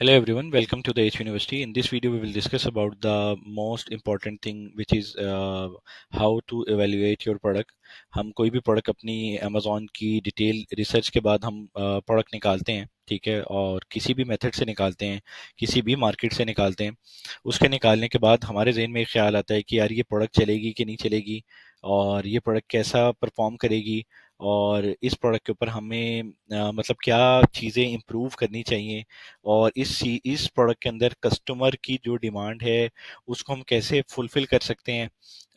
Hello everyone, welcome to the H University. In this video, we will discuss about the most important thing, which is how to evaluate your product. हम कोई भी product अपनी Amazon की detail research के बाद हम product निकालते हैं, ठीक है, और किसी भी मेथड से निकालते हैं, किसी भी मार्केट से निकालते हैं। उसके निकालने के बाद हमारे जहन में एक ख्याल आता है कि यार ये प्रोडक्ट चलेगी कि नहीं चलेगी, और ये प्रोडक्ट कैसा परफॉर्म करेगी, और इस प्रोडक्ट के ऊपर हमें मतलब क्या चीज़ें इम्प्रूव करनी चाहिए, और इस प्रोडक्ट के अंदर कस्टमर की जो डिमांड है उसको हम कैसे फुलफिल कर सकते हैं,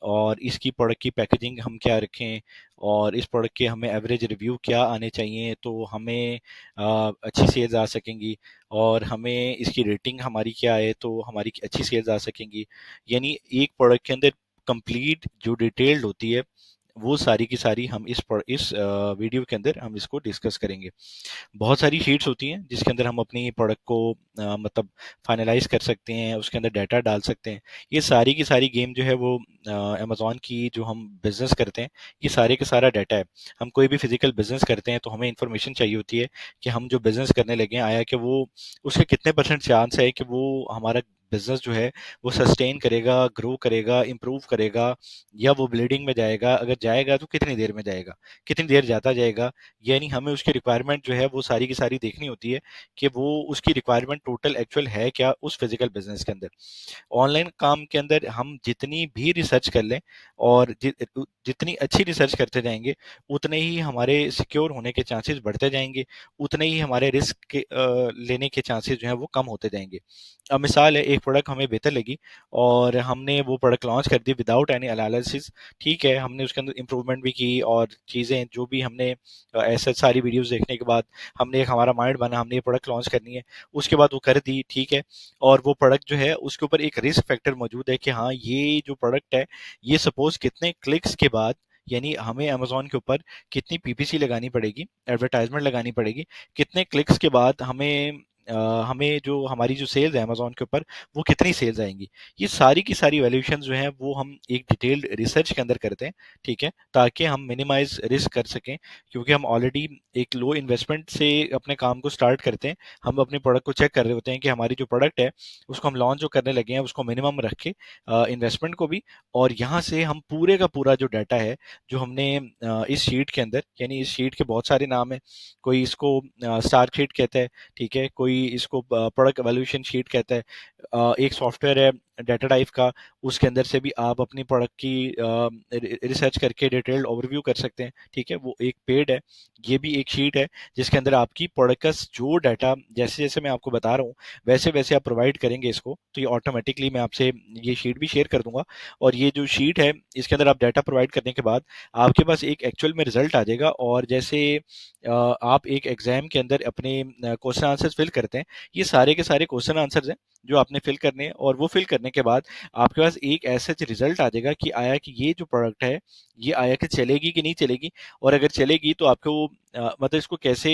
और इसकी प्रोडक्ट की पैकेजिंग हम क्या रखें, और इस प्रोडक्ट के हमें एवरेज रिव्यू क्या आने चाहिए तो हमें अच्छी सेल्स आ सकेंगी, और हमें इसकी रेटिंग हमारी क्या है तो हमारी अच्छी सेल्स आ सकेंगी। यानी एक प्रोडक्ट के अंदर कंप्लीट जो डिटेल्ड होती है, वो सारी की सारी हम इस वीडियो के अंदर हम इसको डिस्कस करेंगे। बहुत सारी शीट्स होती हैं जिसके अंदर हम अपनी प्रोडक्ट को मतलब फाइनलाइज कर सकते हैं, उसके अंदर डाटा डाल सकते हैं। ये सारी की सारी गेम जो है वो अमेजोन की जो हम बिजनेस करते हैं, ये सारे का सारा डाटा है। हम कोई भी फिजिकल बिजनेस करते हैं तो हमें इंफॉर्मेशन चाहिए होती है कि हम जो बिजनेस करने लगे हैं, आया कि वो उसके कितने परसेंट चांस है कि वो हमारा बिजनेस जो है वो सस्टेन करेगा, ग्रो करेगा, इम्प्रूव करेगा, या वो ब्लीडिंग में जाएगा। अगर जाएगा तो कितनी देर में जाएगा, कितनी देर जाता जाएगा। यानी हमें उसकी रिक्वायरमेंट जो है वो सारी की सारी देखनी होती है कि वो उसकी रिक्वायरमेंट टोटल एक्चुअल है क्या उस फिजिकल बिजनेस के अंदर। ऑनलाइन काम के अंदर हम जितनी भी रिसर्च कर लें, और जितनी अच्छी रिसर्च करते जाएंगे, उतने ही हमारे सिक्योर होने के चांसेस बढ़ते जाएंगे, उतने ही हमारे रिस्क के लेने के चांसेस जो है वो कम होते जाएंगे। अब मिसाल है, एक प्रोडक्ट हमें बेहतर लगी और हमने वो प्रोडक्ट लॉन्च कर दी विदाउट एनी एनालिसिस। ठीक है, हमने उसके अंदर इंप्रूवमेंट भी की, और चीज़ें जो भी हमने ऐसे सारी वीडियोस देखने के बाद हमने एक हमारा माइंड बना, हमने ये प्रोडक्ट लॉन्च करनी है। उसके बाद वो कर दी, ठीक है। और वो प्रोडक्ट जो है उसके ऊपर एक रिस्क फैक्टर मौजूद है कि हाँ, ये जो प्रोडक्ट है, ये सपोज कितने क्लिक्स के बाद, यानी हमें अमेजोन के ऊपर कितनी पीपीसी लगानी पड़ेगी, एडवर्टाइजमेंट लगानी पड़ेगी, कितने क्लिक्स के बाद हमें जो हमारी जो सेल्स है अमेजोन के ऊपर, वो कितनी सेल्स आएंगी। ये सारी की सारी वैल्यूएशन जो है वो हम एक डिटेल्ड रिसर्च के अंदर करते हैं, ठीक है, ताकि हम मिनिमाइज रिस्क कर सकें। क्योंकि हम ऑलरेडी एक लो इन्वेस्टमेंट से अपने काम को स्टार्ट करते हैं। हम अपने प्रोडक्ट को चेक कर रहे होते हैं कि हमारी जो प्रोडक्ट है उसको हम लॉन्च जो करने लगे हैं उसको मिनिमम रख के, इन्वेस्टमेंट को भी, और यहाँ से हम पूरे का पूरा जो डाटा है जो हमने इस शीट के अंदर, यानी इस शीट के बहुत सारे नाम है, कोई इसको स्टार शीट कहता है, ठीक है, कोई इसको प्रोडक्ट एवोल्यूशन शीट कहता है। एक सॉफ्टवेयर है डाटा टाइप का, उसके अंदर से भी आप अपनी प्रोडक्ट की रिसर्च करके डिटेल्ड ओवरव्यू कर सकते हैं, ठीक है, वो एक पेड है। ये भी एक शीट है जिसके अंदर आपकी प्रोडक्ट का जो डाटा जैसे जैसे मैं आपको बता रहा हूँ वैसे वैसे आप प्रोवाइड करेंगे इसको, तो ये ऑटोमेटिकली मैं आपसे ये शीट भी शेयर कर दूंगा। और ये जो शीट है इसके अंदर आप डाटा प्रोवाइड करने के बाद आपके पास एक एक्चुअल में रिजल्ट आ जाएगा। और जैसे आप एक एग्जाम के अंदर अपने क्वेश्चन आंसर्स फिल करते हैं, ये सारे के सारे क्वेश्चन आंसर्स हैं जो आपने फिल करने हैं, और वो फिल करने के बाद आपके पास एक ऐसा रिजल्ट आ जाएगा कि आया कि ये जो प्रोडक्ट है, ये आया कि चलेगी कि नहीं चलेगी। और अगर चलेगी तो आपको मतलब इसको कैसे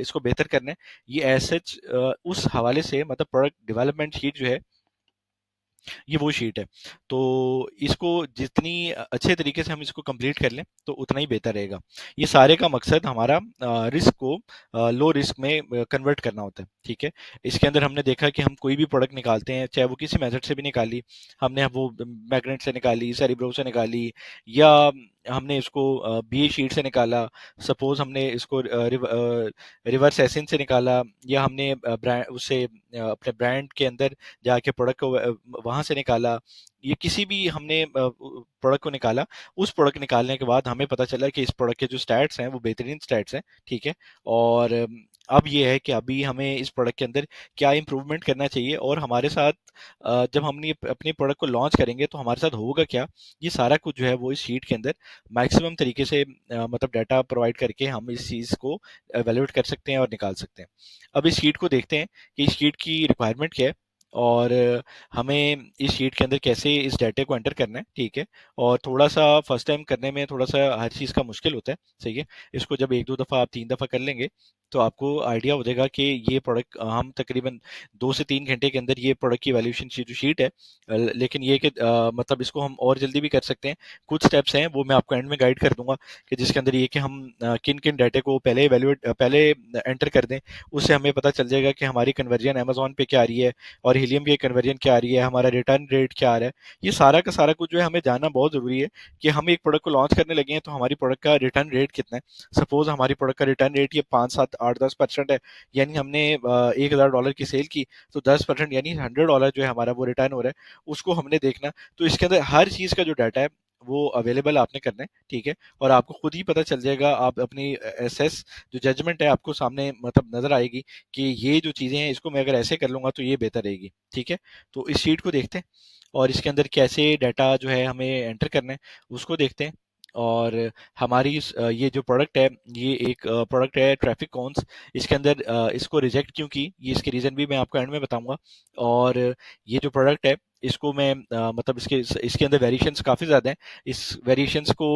इसको बेहतर करना है, ये एज सच उस हवाले से, मतलब प्रोडक्ट डेवलपमेंट शीट जो है ये वो शीट है। तो इसको जितनी अच्छे तरीके से हम इसको कंप्लीट कर लें तो उतना ही बेहतर रहेगा। ये सारे का मकसद हमारा रिस्क को लो रिस्क में कन्वर्ट करना होता है, ठीक है। इसके अंदर हमने देखा कि हम कोई भी प्रोडक्ट निकालते हैं, चाहे वो किसी मेथड से भी निकाली, हमने वो मैग्नेट से निकाली, सेरिब्रो से निकाली, या हमने इसको बीए शीट से निकाला, सपोज हमने इसको रिवर्स एसिन से निकाला, या हमने ब्रांड उससे अपने ब्रांड के अंदर जाके प्रोडक्ट को वहां से निकाला, ये किसी भी हमने प्रोडक्ट को निकाला। उस प्रोडक्ट निकालने के बाद हमें पता चला कि इस प्रोडक्ट के जो स्टैट्स हैं वो बेहतरीन स्टैट्स हैं, ठीक है। और अब ये है कि अभी हमें इस प्रोडक्ट के अंदर क्या इंप्रूवमेंट करना चाहिए, और हमारे साथ जब हम अपने प्रोडक्ट को लॉन्च करेंगे तो हमारे साथ होगा क्या, ये सारा कुछ जो है वो इस शीट के अंदर मैक्सिमम तरीके से मतलब डाटा प्रोवाइड करके हम इस चीज़ को एवेल्यूएट कर सकते हैं और निकाल सकते हैं। अब इस शीट को देखते हैं कि इस शीट की रिक्वायरमेंट क्या है, और हमें इस शीट के अंदर कैसे इस डाटे को एंटर करना है, ठीक है। और थोड़ा सा फर्स्ट टाइम करने में थोड़ा सा हर चीज़ का मुश्किल होता है, सही है। इसको जब एक दो दफ़ा आप तीन दफ़ा कर लेंगे तो आपको आइडिया हो जाएगा कि ये प्रोडक्ट हम तकरीबन 2 से 3 घंटे के अंदर ये प्रोडक्ट की वैल्यूएशन जो शीट है, लेकिन ये कि मतलब इसको हम और जल्दी भी कर सकते हैं। कुछ स्टेप्स हैं वो मैं आपको एंड में गाइड कर दूंगा कि जिसके अंदर ये कि हम किन किन डाटे को पहले एंटर कर दें, उससे हमें पता चल जाएगा कि हमारी कन्वर्जन अमेजोन पे क्या आ रही है और हीलियम की कन्वर्जन क्या आ रही है, हमारा रिटर्न रेट क्या आ रहा है। ये सारा का सारा कुछ जो है हमें जानना बहुत जरूरी है कि हम एक प्रोडक्ट को लॉन्च करने लगे हैं तो हमारी प्रोडक्ट का रिटर्न रेट कितना है। सपोज हमारी प्रोडक्ट का रिटर्न रेट ये 5, 7, 8, 10% है, यानी हमने $1,000 की सेल की, तो 10% यानी $100 जो है हमारा वो रिटर्न हो रहा है, उसको हमने देखना। तो इसके अंदर हर चीज का जो डाटा है वो अवेलेबल आपने करना है, ठीक है। और आपको खुद ही पता चल जाएगा, आप अपनी एसेस जो जजमेंट है आपको सामने मतलब नजर आएगी कि ये जो चीजें हैं इसको मैं अगर ऐसे कर लूंगा तो ये बेहतर रहेगी, ठीक है। तो इस शीट को देखते हैं और इसके अंदर कैसे डाटा जो है हमें एंटर करना है उसको देखते हैं। और हमारी ये जो प्रोडक्ट है, ये एक प्रोडक्ट है ट्रैफिक कॉन्स। इसके अंदर इसको रिजेक्ट क्यों की, ये इसके रीजन भी मैं आपको एंड में बताऊंगा। और ये जो प्रोडक्ट है इसको मैं मतलब इसके इसके अंदर वेरिएशंस काफ़ी ज़्यादा हैं। इस वेरिएशंस को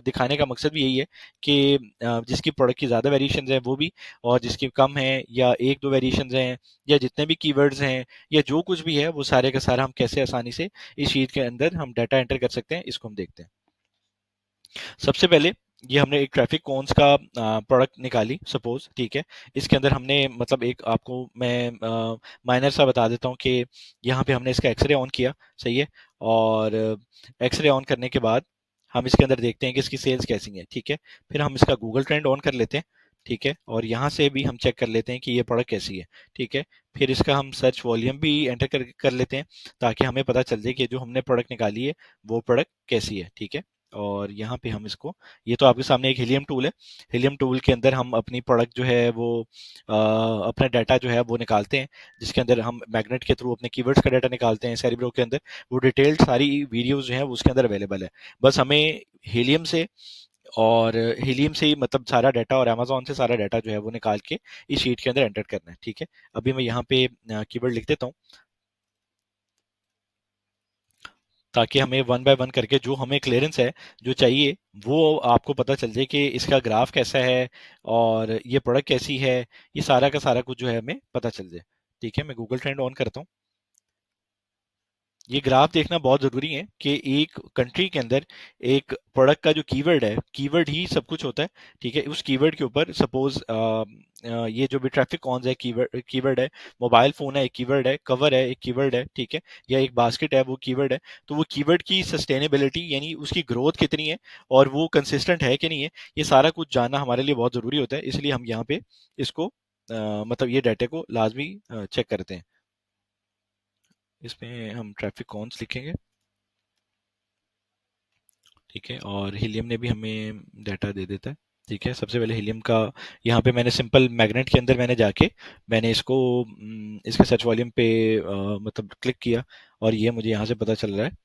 दिखाने का मकसद भी यही है कि जिसकी प्रोडक्ट की ज़्यादा वेरिएशंस हैं वो भी, और जिसकी कम है या एक दो वेरिएशंस हैं या जितने भी कीवर्ड्स हैं या जो कुछ भी है वो सारे का सारा हम कैसे आसानी से इस शीट के अंदर हम डाटा एंटर कर सकते हैं, इसको हम देखते हैं। सबसे पहले ये हमने एक ट्रैफिक कॉन्स का प्रोडक्ट निकाली सपोज, ठीक है। इसके अंदर हमने मतलब एक आपको मैं माइनर सा बता देता हूँ कि यहाँ पे हमने इसका एक्सरे ऑन किया, सही है। और एक्सरे ऑन करने के बाद हम इसके अंदर देखते हैं कि इसकी सेल्स कैसी है, ठीक है। फिर हम इसका गूगल ट्रेंड ऑन कर लेते हैं, ठीक है। और यहाँ से भी हम चेक कर लेते हैं कि ये प्रोडक्ट कैसी है, ठीक है। फिर इसका हम सर्च वॉल्यूम भी एंटर कर लेते हैं ताकि हमें पता चल जाए कि जो हमने प्रोडक्ट निकाली है वो प्रोडक्ट कैसी है, ठीक है। और यहाँ पे हम इसको, ये तो आपके सामने एक हीलियम टूल है। हीलियम टूल के अंदर हम अपनी प्रोडक्ट जो है वो अपना डाटा जो है वो निकालते हैं, जिसके अंदर हम मैग्नेट के थ्रू अपने कीवर्ड्स का डाटा निकालते हैं सेरिब्रो के अंदर। वो डिटेल्ड सारी वीडियोस जो है वो उसके अंदर अवेलेबल है। बस हमें हीलियम से और हीलियम से ही मतलब सारा डाटा और अमेजोन से सारा डाटा जो है वो निकाल के इस शीट के अंदर एंटर करना है, ठीक है। अभी मैं यहाँ पे कीवर्ड लिख देता हूँ ताकि हमें वन बाय वन करके जो हमें क्लियरेंस है जो चाहिए वो आपको पता चल जाए कि इसका ग्राफ कैसा है और ये प्रोडक्ट कैसी है। ये सारा का सारा कुछ जो है हमें पता चल जाए, ठीक है। मैं गूगल ट्रेंड ऑन करता हूँ। ये ग्राफ देखना बहुत ज़रूरी है कि एक कंट्री के अंदर एक प्रोडक्ट का जो कीवर्ड है, कीवर्ड ही सब कुछ होता है, ठीक है। उस कीवर्ड के ऊपर सपोज ये जो भी ट्रैफिक कॉन्स है, कीवर्ड कीवर्ड है। मोबाइल फोन है एक कीवर्ड है, कवर है एक कीवर्ड है, ठीक है। या एक बास्केट है वो कीवर्ड है। तो वो कीवर्ड की सस्टेनेबिलिटी यानी उसकी ग्रोथ कितनी है और वो कंसिस्टेंट है कि नहीं है, ये सारा कुछ जानना हमारे लिए बहुत ज़रूरी होता है। इसलिए हम यहाँ पे इसको मतलब ये डाटा को लाजमी चेक करते हैं। इसमें हम ट्रैफिक कॉन्स लिखेंगे, ठीक है। और हीलियम ने भी हमें डाटा दे देता है, ठीक है। सबसे पहले हीलियम का यहाँ पे मैंने सिंपल मैग्नेट के अंदर मैंने जाके मैंने इसको इसके सर्च वॉल्यूम पे मतलब क्लिक किया और ये मुझे यहाँ से पता चल रहा है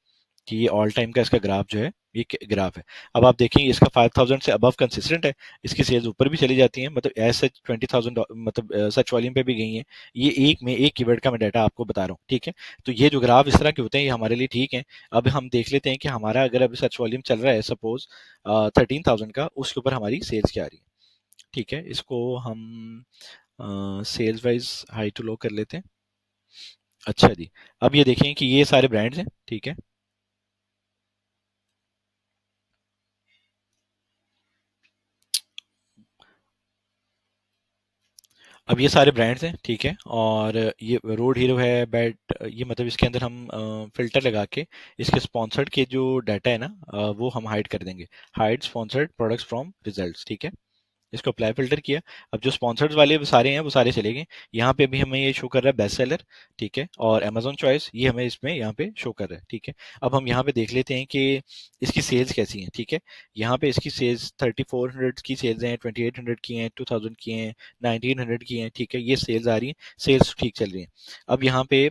कि ये ऑल टाइम का इसका ग्राफ जो है ये ग्राफ है। अब आप देखेंगे इसका 5,000 से अबव कंसिस्टेंट है, इसकी सेल्स ऊपर भी चली जाती हैं, मतलब एज सच 20,000 मतलब सच वॉल्यूम पे भी गई हैं। ये एक कीवर्ड का मैं डाटा आपको बता रहा हूँ, ठीक है। तो ये जो ग्राफ इस तरह के होते हैं ये हमारे लिए ठीक है। अब हम देख लेते हैं कि हमारा अगर अभी सच वॉल्यूम चल रहा है सपोज 13,000 का, उसके ऊपर हमारी सेल्स क्या आ रही है, ठीक है। इसको हम sales wise high to low कर लेते हैं। अच्छा जी, अब ये देखें कि ये सारे ब्रांड्स हैं, ठीक है। अब ये सारे ब्रांड्स हैं, ठीक है। और ये रोड हीरो है, बैट, ये मतलब इसके अंदर हम फिल्टर लगा के इसके स्पॉन्सर्ड के जो डाटा है ना वो हम हाइड कर देंगे। Hide sponsored products from results, ठीक है। इसको अप्लाई फिल्टर किया। अब जो स्पॉन्सर्ड वाले वो सारे हैं वो सारे चले गए। यहाँ पे भी हमें ये शो कर रहा है बेस्ट सेलर, ठीक है। और अमेजोन चॉइस ये हमें इसमें यहाँ पे शो कर रहा है, ठीक है। अब हम यहाँ पे देख लेते हैं कि इसकी सेल्स कैसी हैं, ठीक है। यहाँ पे इसकी सेल्स 3400 की सेल्स हैं, 2800 की हैं, 2000 की हैं, 1900 की हैं, ठीक है। ये सेल्स आ रही हैं, सेल्स ठीक चल रही हैं। अब यहाँ पे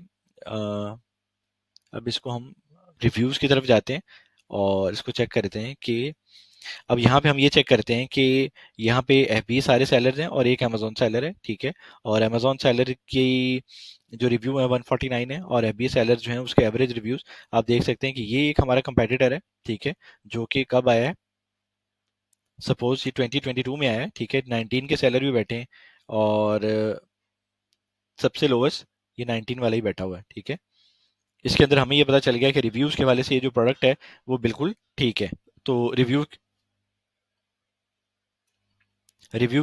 अब इसको हम रिव्यूज की तरफ जाते हैं और इसको चेक करते हैं कि अब यहाँ पे हम ये चेक करते हैं कि यहाँ पे FBA सारे सेलर्स हैं और एक अमेजोन सेलर है, ठीक है। और अमेजोन सेलर की जो रिव्यू है 149 है और FBA सेलर जो है उसके एवरेज रिव्यूज आप देख सकते हैं कि ये एक हमारा कंपेटिटर है, ठीक है। जो कि कब आया है, सपोज ये 2022 में आया है, ठीक है। 19 के सेलर भी बैठे हैं और सबसे लोवेस्ट ये 19 वाला ही बैठा हुआ है, ठीक है। इसके अंदर हमें ये पता चल गया कि रिव्यूज के हवाले से ये जो प्रोडक्ट है वो बिल्कुल ठीक है। तो रिव्यू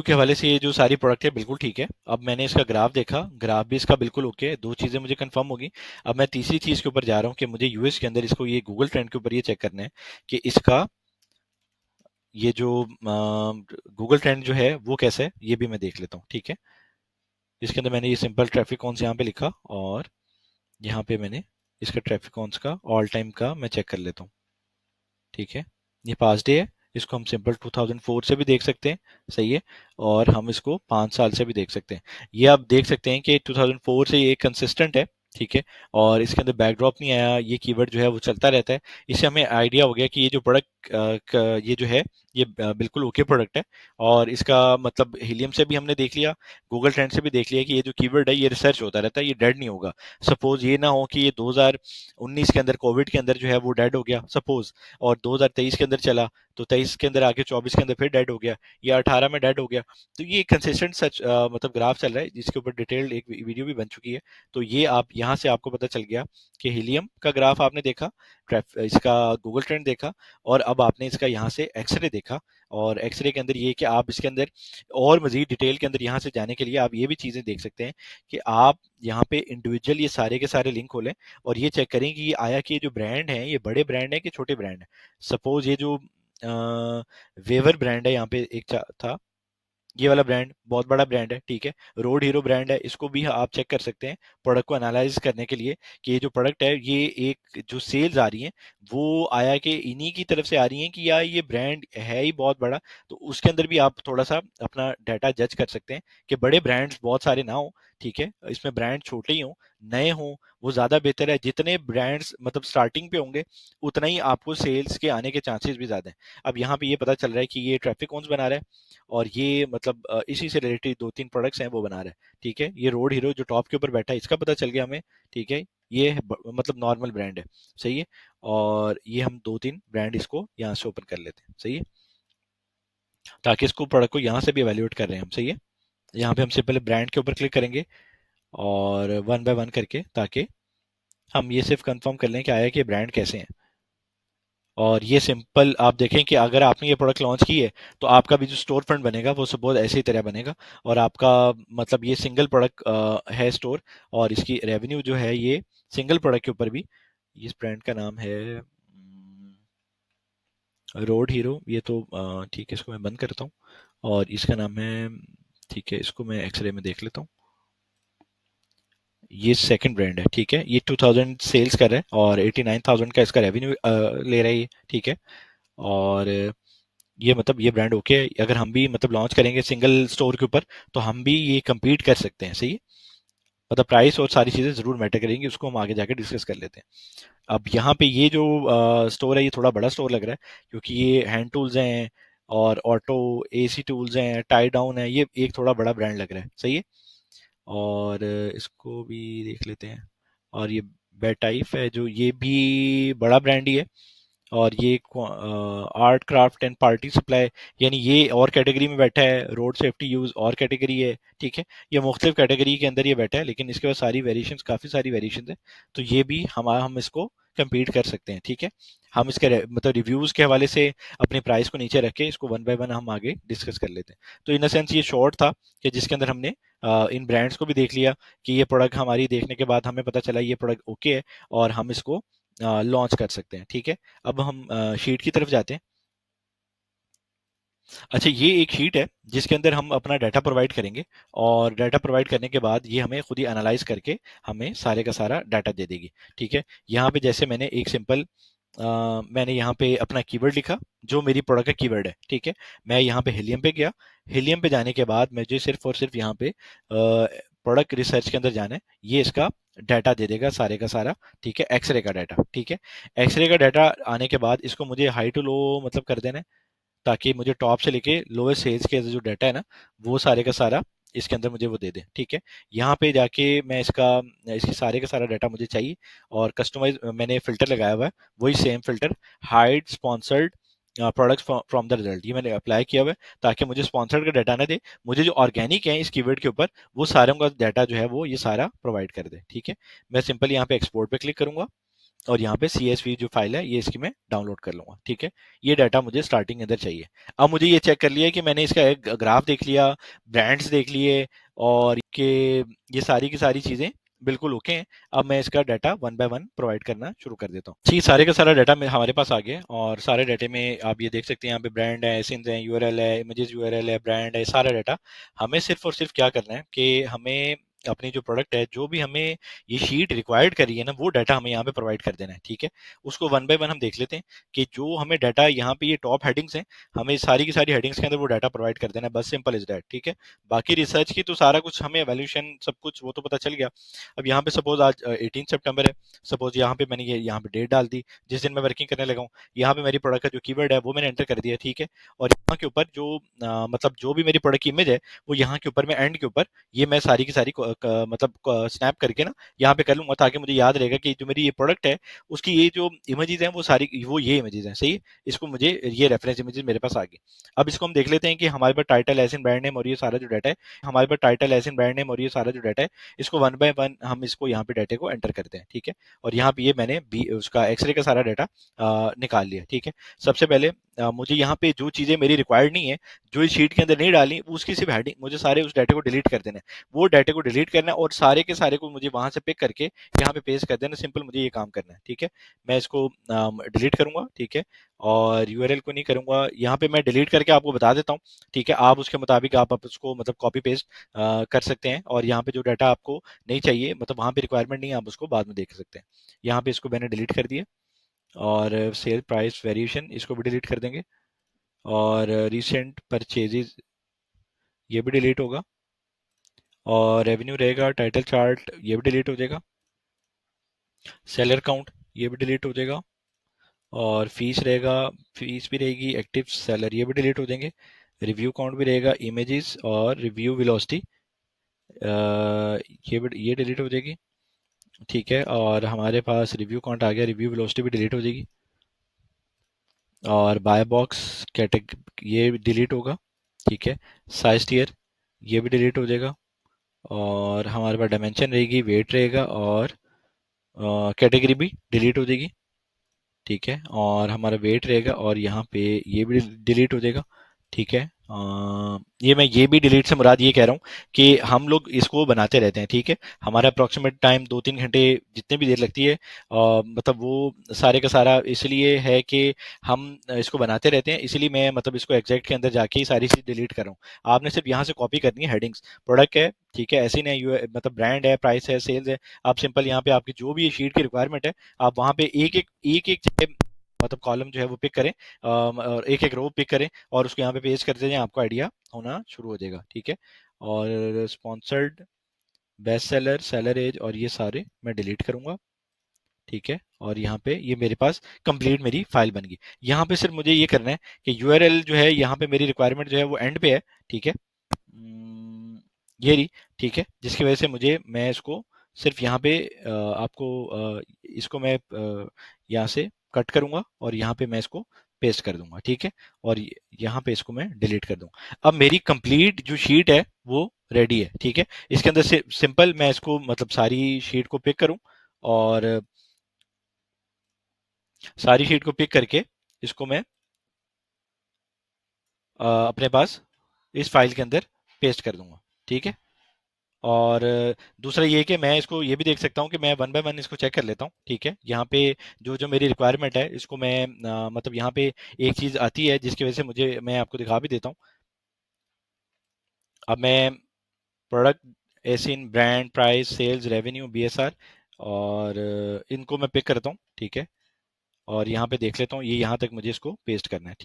के हवाले से ये जो सारी प्रोडक्ट है बिल्कुल ठीक है। अब मैंने इसका ग्राफ देखा, ग्राफ भी इसका बिल्कुल ओके है, दो चीजें मुझे कंफर्म होगी। अब मैं तीसरी चीज के ऊपर जा रहा हूँ कि मुझे यूएस के अंदर इसको ये गूगल ट्रेंड के ऊपर ये चेक करना है कि इसका ये जो गूगल ट्रेंड जो है वो कैसा है, ये भी मैं देख लेता हूँ, ठीक है। इसके अंदर मैंने ये सिंपल ट्रैफिक काउंट्स यहाँ पे लिखा और यहाँ पे मैंने इसका ट्रैफिक काउंट्स का ऑल टाइम का मैं चेक कर लेता हूँ, ठीक है। ये पास्ट डे है, इसको हम सिंपल 2004 से भी देख सकते हैं, सही है। और हम इसको 5 साल से भी देख सकते हैं। ये आप देख सकते हैं कि 2004 से ये कंसिस्टेंट है, ठीक है। और इसके अंदर बैकड्रॉप नहीं आया, ये कीवर्ड जो है वो चलता रहता है। इससे हमें आइडिया हो गया कि ये जो प्रोडक्ट ये जो है ये बिल्कुल ओके प्रोडक्ट है। और इसका मतलब हीलियम से भी हमने देख लिया, गूगल ट्रेंड से भी देख लिया कि ये जो कीवर्ड है ये रिसर्च होता रहता है, ये डेड नहीं होगा। सपोज ये ना हो कि ये 2019 के अंदर कोविड के अंदर जो है वो डेड हो गया सपोज, और 2023 के अंदर चला, तो 23 के अंदर आके 24 के अंदर फिर डेड हो गया, या 18 में डेड हो गया। तो ये कंसिस्टेंट सच मतलब ग्राफ चल रहा है, जिसके ऊपर डिटेल्ड एक वीडियो भी बन चुकी है। तो ये आप यहाँ से आपको पता चल गया कि हीलियम का ग्राफ आपने देखा, इसका गूगल ट्रेंड देखा, और अब आपने इसका यहाँ से एक्सरे देखा। और एक्सरे के अंदर ये कि आप इसके अंदर और मजीद डिटेल के अंदर यहाँ से जाने के लिए आप ये भी चीज़ें देख सकते हैं कि आप यहाँ पे इंडिविजुअल ये सारे के सारे लिंक खोलें और ये चेक करें कि ये आया कि ये जो ब्रांड है ये बड़े ब्रांड है कि छोटे ब्रांड है। सपोज ये जो वेवर ब्रांड है यहाँ पे एक था, ये वाला ब्रांड बहुत बड़ा ब्रांड है, ठीक है। रोड हीरो ब्रांड है, इसको भी आप चेक कर सकते हैं प्रोडक्ट को एनालाइज करने के लिए कि ये जो प्रोडक्ट है ये एक जो सेल्स आ रही हैं वो आया कि इन्हीं की तरफ से आ रही हैं कि या ये ब्रांड है ही बहुत बड़ा। तो उसके अंदर भी आप थोड़ा सा अपना डाटा जज कर सकते हैं कि बड़े ब्रांड्स बहुत सारे ना हो, ठीक है, इसमें ब्रांड छोटे ही हों, नए हों, वो ज़्यादा बेहतर है। जितने ब्रांड्स मतलब स्टार्टिंग पे होंगे उतना ही आपको सेल्स के आने के चांसेस भी ज़्यादा हैं। अब यहाँ पे ये पता चल रहा है कि ये ट्रैफिक कौन बना रहा है, और ये मतलब इसी से रिलेटेड दो तीन प्रोडक्ट्स हैं वो बना रहा है, ठीक है। ये रोड हीरो जो टॉप के ऊपर बैठा है इसका पता चल गया हमें, ठीक है। ये मतलब नॉर्मल ब्रांड है, सही है। और ये हम दो तीन ब्रांड इसको यहाँ से ओपन कर लेते हैं, सही है, ताकि इसको प्रोडक्ट को यहाँ से भी एवेल्युएट कर रहे हैं हम, सही है। यहाँ पे हम सिंपल ब्रांड के ऊपर क्लिक करेंगे और वन बाय वन करके, ताकि हम ये सिर्फ कंफर्म कर लें कि आया कि ब्रांड कैसे हैं। और ये सिंपल आप देखें कि अगर आपने ये प्रोडक्ट लॉन्च की है तो आपका भी जो स्टोर फ्रंट बनेगा वो सपोज ऐसे ही तरह बनेगा, और आपका मतलब ये सिंगल प्रोडक्ट है स्टोर, और इसकी रेवेन्यू जो है ये सिंगल प्रोडक्ट के ऊपर भी। इस ब्रांड का नाम है रोड हीरो, ये तो ठीक है, इसको मैं बंद करता हूँ। और इसका नाम है, ठीक है, इसको मैं एक्सरे में देख लेता हूँ। ये सेकंड ब्रांड है, ठीक है, ये 2000 सेल्स कर रहा है और 89,000 का इसका रेवेन्यू ले रहा है ये, ठीक है। और ये मतलब ये ब्रांड ओके है, अगर हम भी मतलब लॉन्च करेंगे सिंगल स्टोर के ऊपर तो हम भी ये compete कर सकते हैं, सही है। मतलब प्राइस और सारी चीज़ें ज़रूर मैटर करेंगी, उसको हम आगे जाकर डिस्कस कर लेते हैं। अब यहाँ पे ये जो स्टोर है ये थोड़ा बड़ा स्टोर लग रहा है, क्योंकि ये हैंड टूल्स हैं और ऑटो एसी टूल्स हैं, टाई डाउन है, ये एक थोड़ा बड़ा ब्रांड लग रहा है, सही है। और इसको भी देख लेते हैं। और ये बेटाइफ है जो, ये भी बड़ा ब्रांड ही है। और ये art craft and party supply, यानी ये और कैटेगरी में बैठा है। रोड सेफ्टी यूज और कैटेगरी है, ठीक है। ये मुख्तलिफ कैटेगरी के अंदर ये बैठा है, लेकिन इसके बाद सारी वेरिएशंस, काफ़ी सारी वेरिएशंस है। तो ये भी हम इसको compete कर सकते हैं, ठीक है। हम इसके मतलब रिव्यूज़ के हवाले से अपने प्राइस को नीचे रख के इसको वन बाय वन हम आगे डिस्कस कर लेते हैं। तो इन अ सेंस ये शॉर्ट था कि जिसके अंदर हमने इन ब्रांड्स को भी देख लिया कि ये प्रोडक्ट हमारी देखने के बाद हमें पता चला ये प्रोडक्ट ओके है और हम इसको लॉन्च कर सकते हैं, ठीक है। अब हम शीट की तरफ जाते हैं। अच्छा, ये एक शीट है जिसके अंदर हम अपना डाटा प्रोवाइड करेंगे, और डाटा प्रोवाइड करने के बाद ये हमें खुद ही एनालाइज करके हमें सारे का सारा डाटा दे देगी, ठीक है। यहाँ पे जैसे मैंने एक सिंपल मैंने यहाँ पे अपना कीवर्ड लिखा जो मेरी प्रोडक्ट का कीवर्ड है, ठीक है। मैं यहाँ पे हीलियम पे गया, हीलियम पे जाने के बाद मुझे सिर्फ और सिर्फ यहाँ पे प्रोडक्ट रिसर्च के अंदर जाना है, ये इसका डाटा दे देगा सारे का सारा, ठीक है, एक्सरे का डाटा, ठीक है। एक्सरे का डाटा आने के बाद इसको मुझे हाई टू लो मतलब कर देना है, ताकि मुझे टॉप से लेके लोएस्ट सेल्स के जो डाटा है ना वो सारे का सारा इसके अंदर मुझे वो दे दे, ठीक है। यहाँ पे जाके मैं इसके सारे का सारा डाटा मुझे चाहिए, और कस्टमाइज मैंने फिल्टर लगाया हुआ है, वही same filter, hide sponsored products from the result, ये मैंने अप्लाई किया हुआ है ताकि मुझे स्पॉन्सर्ड का डाटा ना दे, मुझे जो ऑर्गेनिक है इस कीवर्ड के ऊपर वो सारों का डाटा जो है वो ये सारा प्रोवाइड कर दे। ठीक है, मैं सिंपल यहाँ पे एक्सपोर्ट पे क्लिक करूंगा और यहाँ पे CSV जो फाइल है ये इसकी मैं डाउनलोड कर लूंगा। ठीक है, ये डाटा मुझे स्टार्टिंग के अंदर चाहिए। अब मुझे ये चेक कर लिया कि मैंने इसका एक ग्राफ देख लिया, ब्रांड्स देख लिए, और के ये सारी की सारी चीजें बिल्कुल ओके हैं। अब मैं इसका data one by one provide करना शुरू कर देता हूँ। ठीक, सारे का सारा डाटा हमारे पास आ गया और सारे डाटे में आप ये देख सकते हैं यहाँ पे ब्रांड है, सिंस है, यूआरएल है, इमेजेस यूआरएल है, ब्रांड है, सारा डाटा। हमें सिर्फ और सिर्फ क्या करना है कि हमें अपनी जो प्रोडक्ट है, जो भी हमें ये शीट रिक्वायर्ड करी है ना, वो डाटा हमें यहाँ पे प्रोवाइड कर देना है। ठीक है, उसको वन बाय वन हम देख लेते हैं कि जो हमें डाटा यहाँ पे ये टॉप हेडिंग्स हैं, हमें सारी की सारी हेडिंग्स के अंदर वो डाटा प्रोवाइड कर देना है, बस सिंपल इज दैट। ठीक है, बाकी रिसर्च की तो सारा कुछ हमें वैल्यूएशन सब कुछ वो तो पता चल गया। अब यहाँ पे सपोज आज 18 सितंबर है, सपोज यहाँ पे मैंने ये यहाँ पे डेट डाल दी जिस दिन मैं वर्किंग करने लगा हूँ। यहाँ पे मेरी प्रोडक्ट का जो कीवर्ड है वो मैंने एंटर कर दिया। ठीक है, और यहाँ के ऊपर जो मतलब जो भी मेरी प्रोडक्ट की इमेज है वो यहाँ के ऊपर मैं एंड के ऊपर ये मैं सारी की सारी मतलब स्नैप करके ना यहाँ पे कर लूंगा, ताकि मुझे याद रहेगा कि जो मेरी ये प्रोडक्ट है उसकी ये जो इमेजेस हैं वो सारी वो ये इमेजेस हैं। सही है, इसको मुझे ये रेफरेंस इमेजेस मेरे पास आ गई। अब इसको हम देख लेते हैं कि हमारे पास टाइटल एस इन ब्रांड नेम और ये सारा जो डाटा है, हमारे पास टाइटल एस इन ब्रांड नेम और ये सारा जो डाटा है, इसको वन बाय वन हम इसको यहाँ पे डाटे को एंटर करते हैं। ठीक है, और यहाँ पे ये मैंने उसका एक्सरे का सारा डाटा निकाल लिया। ठीक है, सबसे पहले मुझे यहाँ पे जो चीजें मेरी रिक्वायर्ड नहीं है, जो इस शीट के अंदर नहीं डाली, उसकी सिर्फ हेडिंग, मुझे सारे उस डाटे को डिलीट कर देना है। वो डाटे को डिलीट करना है और सारे के सारे को मुझे वहां से पिक करके यहाँ पे पेस्ट कर देना। सिंपल मुझे ये काम करना है। ठीक है, मैं इसको डिलीट करूंगा। ठीक है, और यूआरएल को नहीं करूंगा, यहाँ पे मैं डिलीट करके आपको बता देता हूँ। ठीक है, आप उसके मुताबिक आप उसको मतलब कॉपी पेस्ट कर सकते हैं, और यहाँ पे जो डाटा आपको नहीं चाहिए, मतलब वहाँ पे रिक्वायरमेंट नहीं है, आप उसको बाद में देख सकते हैं। यहाँ पे इसको मैंने डिलीट कर दिया, और सेल प्राइस वेरिएशन इसको भी डिलीट कर देंगे, और रिसेंट परचेजेज ये भी डिलीट होगा, और रेवेन्यू रहेगा, टाइटल चार्ट ये भी डिलीट हो जाएगा, सेलर काउंट ये भी डिलीट हो जाएगा, और फीस रहेगा, फीस भी रहेगी, एक्टिव सेलर ये भी डिलीट हो जाएंगे, रिव्यू काउंट भी रहेगा, इमेजेस और रिव्यू वेलोसिटी ये डिलीट हो जाएगी। ठीक है, और हमारे पास रिव्यू काउंट आ गया, रिव्यू वेलोसिटी भी डिलीट हो जाएगी, और बाय बॉक्स कैटेगरी ये डिलीट होगा। ठीक है, साइज टियर ये भी डिलीट हो जाएगा, और हमारे पास डायमेंशन रहेगी, वेट रहेगा, और कैटेगरी भी डिलीट हो जाएगी। ठीक है, और हमारा वेट रहेगा, और यहाँ पे ये भी डिलीट हो जाएगा। ठीक है, ये मैं ये भी डिलीट से मुराद ये कह रहा हूँ कि हम लोग इसको बनाते रहते हैं। ठीक है, हमारा अप्रोक्सीमेट टाइम 2-3 घंटे जितने भी देर लगती है, मतलब वो सारे का सारा इसलिए है कि हम इसको बनाते रहते हैं, इसलिए मैं मतलब इसको एग्जैक्ट के अंदर जाके ही सारी चीज डिलीट कर रहा हूँ। आपने सिर्फ यहाँ से कॉपी करनी है हेडिंग्स, प्रोडक्ट है, ठीक है, ऐसे नहीं मतलब ब्रांड है, प्राइस है, सेल्स है, आप सिंपल यहाँ पे आपकी जो भी शीट की रिक्वायरमेंट है, आप वहाँ पे एक एक मतलब कॉलम जो है वो पिक करें, और एक एक रो पिक करें और उसको यहाँ पे पेस्ट कर दें, आपको आइडिया होना शुरू हो जाएगा। ठीक है, और sponsored, best seller, seller age और ये सारे मैं डिलीट करूंगा। ठीक है, और यहाँ पे ये मेरे पास कंप्लीट मेरी फाइल बन गई। यहाँ पे सिर्फ मुझे ये करना है कि यूआरएल जो है यहाँ पे मेरी रिक्वायरमेंट जो है वो एंड पे है। ठीक है, ये रही। ठीक है, जिसकी वजह से मुझे मैं इसको सिर्फ यहाँ पे आपको इसको मैं यहाँ से कट करूंगा और यहाँ पे मैं इसको पेस्ट कर दूंगा। ठीक है, और यहाँ पे इसको मैं डिलीट कर दूंगा। अब मेरी कंप्लीट जो शीट है वो रेडी है। ठीक है, इसके अंदर से सिंपल मैं इसको मतलब सारी शीट को पिक करूं, और सारी शीट को पिक करके इसको मैं अपने पास इस फाइल के अंदर पेस्ट कर दूंगा। ठीक है, और दूसरा ये है कि मैं इसको ये भी देख सकता हूँ कि मैं वन बाय वन इसको चेक कर लेता हूँ। ठीक है, यहाँ पे जो जो मेरी रिक्वायरमेंट है इसको मैं मतलब यहाँ पे एक चीज़ आती है जिसकी वजह से मुझे मैं आपको दिखा भी देता हूँ। अब मैं product ASIN, brand, price, sales, revenue, BSR, और इनको मैं पिक करता हूँ। ठीक है, और यहाँ पे देख लेता हूँ, ये यहाँ तक मुझे इसको पेस्ट करना है।